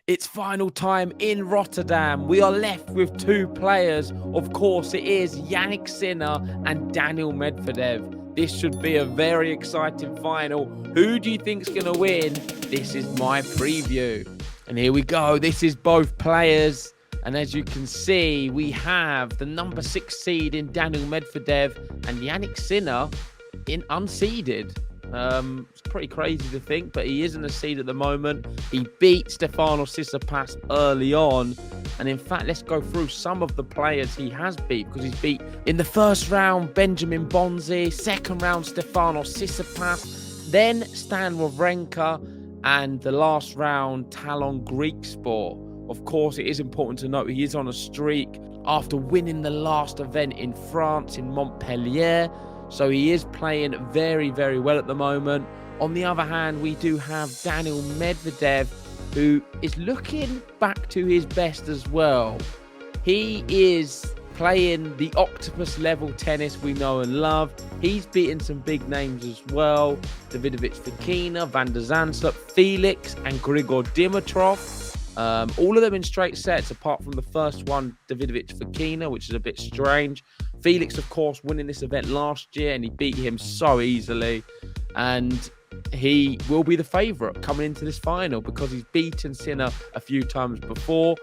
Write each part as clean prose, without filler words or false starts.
It's final time in Rotterdam. We are left with two players. Of course, it is Jannik Sinner and Daniil Medvedev. This should be a very exciting final. Who do you think's going to win? This is my preview. And here we go. This is both players. And as you can see, we have the number 6 seed in Daniil Medvedev and Jannik Sinner in unseeded. It's pretty crazy to think, but he isn't a seed at the moment. He beat Stefanos Tsitsipas early on. And in fact, let's go through some of the players he has beat, because he's beat in the first round Benjamin Bonzi, second round Stefanos Tsitsipas, then Stan Wawrinka, and the last round Talon Griekspoor. Of course, it is important to note he is on a streak after winning the last event in France in Montpellier. So he is playing very, very well at the moment. On the other hand, we do have Daniil Medvedev, who is looking back to his best as well. He is playing the octopus level tennis we know and love. He's beaten some big names as well. Davidovich Fokina, Van der Zandschulp, Felix and Grigor Dimitrov. All of them in straight sets, apart from the first one, Davidovich Fokina, which is a bit strange. Felix, of course, winning this event last year, and he beat him so easily. And he will be the favourite coming into this final because he's beaten Sinner a few times before,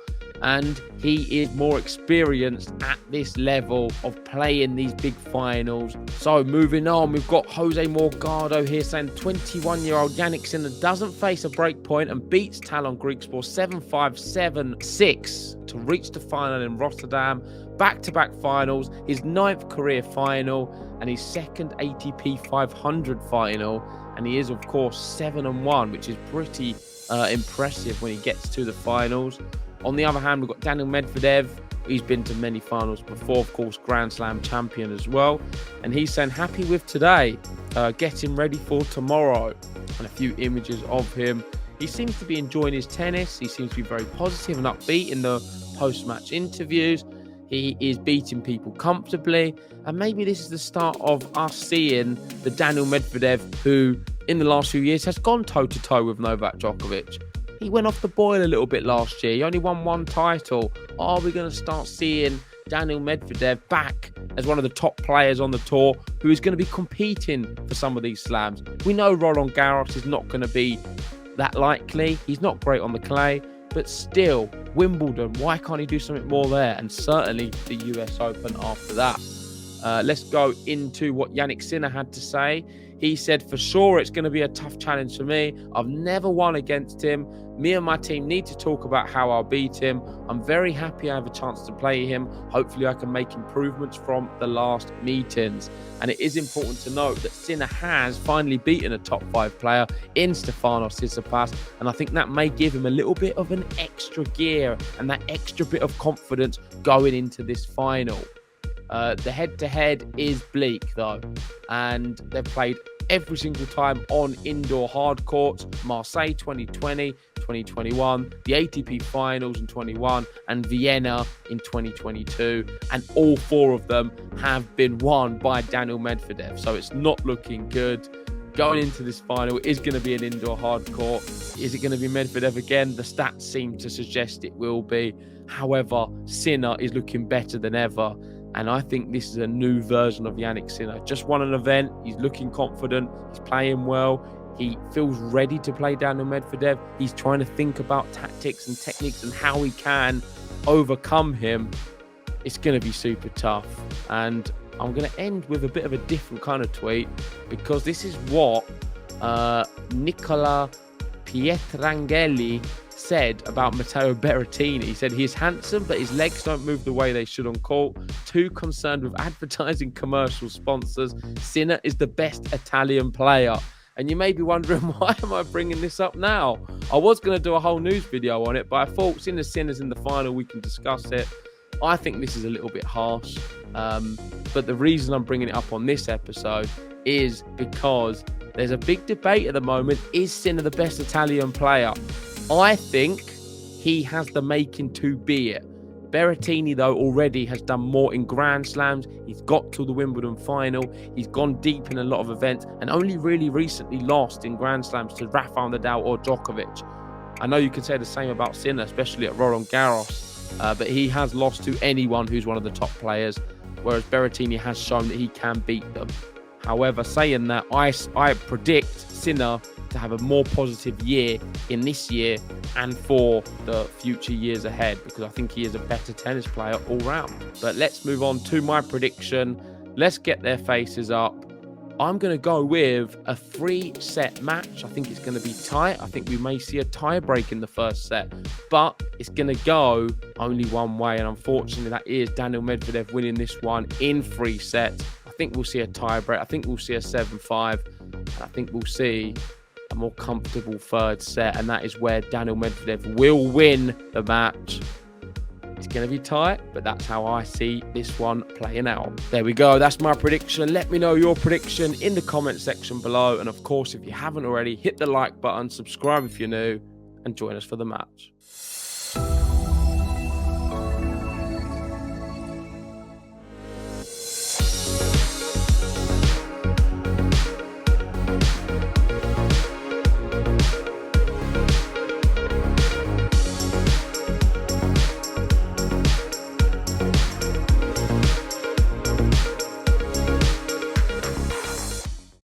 and he is more experienced at this level of playing these big finals. So moving on, we've got Jose Morgado here saying 21-year-old Jannik Sinner doesn't face a break point and beats Talon Griekspoor 7-5, 7-6 to reach the final in Rotterdam. Back-to-back finals, his 9th career final and his 2nd ATP 500 final. And he is, of course, 7-1, which is pretty impressive when he gets to the finals. On the other hand, we've got Daniil Medvedev. He's been to many finals before, of course, Grand Slam champion as well. And he's saying happy with today, getting ready for tomorrow. And a few images of him. He seems to be enjoying his tennis. He seems to be very positive and upbeat in the post-match interviews. He is beating people comfortably. And maybe this is the start of us seeing the Daniil Medvedev who, in the last few years, has gone toe-to-toe with Novak Djokovic. He went off the boil a little bit last year. He only won one title. Are we going to start seeing Daniil Medvedev back as one of the top players on the tour who is going to be competing for some of these slams? We know Roland Garros is not going to be that likely. He's not great on the clay. But still, Wimbledon, why can't he do something more there? And certainly the US Open after that. Let's go into what Jannik Sinner had to say. He said, for sure, it's going to be a tough challenge for me. I've never won against him. Me and my team need to talk about how I'll beat him. I'm very happy I have a chance to play him. Hopefully I can make improvements from the last meetings. And it is important to note that Sinner has finally beaten a top 5 player in Stefanos Tsitsipas. And I think that may give him a little bit of an extra gear and that extra bit of confidence going into this final. The head-to-head is bleak, though. And they've played every single time on indoor hard courts. Marseille 2020, 2021, the ATP Finals in 21, and Vienna in 2022. And all 4 of them have been won by Daniil Medvedev. So it's not looking good. Going into this final, it is going to be an indoor hard court. Is it going to be Medvedev again? The stats seem to suggest it will be. However, Sinner is looking better than ever. And I think this is a new version of Jannik Sinner. Just won an event. He's looking confident. He's playing well. He feels ready to play Daniil Medvedev. He's trying to think about tactics and techniques and how he can overcome him. It's going to be super tough. And I'm going to end with a bit of a different kind of tweet, because this is what Nicola Pietrangeli said about Matteo Berrettini. He said he's handsome, but his legs don't move the way they should on court. Too concerned with advertising commercial sponsors. Sinner is the best Italian player. And you may be wondering, why am I bringing this up now? I was going to do a whole news video on it, but I thought since Sinner's in the final, we can discuss it. I think this is a little bit harsh. But the reason I'm bringing it up on this episode is because there's a big debate at the moment. Is Sinner the best Italian player? I think he has the making to be it. Berrettini, though, already has done more in Grand Slams. He's got to the Wimbledon final. He's gone deep in a lot of events and only really recently lost in Grand Slams to Rafael Nadal or Djokovic. I know you can say the same about Sinner, especially at Roland Garros, but he has lost to anyone who's one of the top players, whereas Berrettini has shown that he can beat them. However, saying that, I predict Sinner to have a more positive year in this year and for the future years ahead, because I think he is a better tennis player all round. But let's move on to my prediction. Let's get their faces up. I'm going to go with a 3-set match. I think it's going to be tight. I think we may see a tie break in the first set, but it's going to go only one way. And unfortunately, that is Daniil Medvedev winning this one in 3 sets. I think we'll see a tie break. I think we'll see a 7-5. And I think we'll see a more comfortable third set. And that is where Daniil Medvedev will win the match. It's going to be tight, but that's how I see this one playing out. There we go. That's my prediction. Let me know your prediction in the comment section below. And of course, if you haven't already, hit the like button, subscribe if you're new, and join us for the match.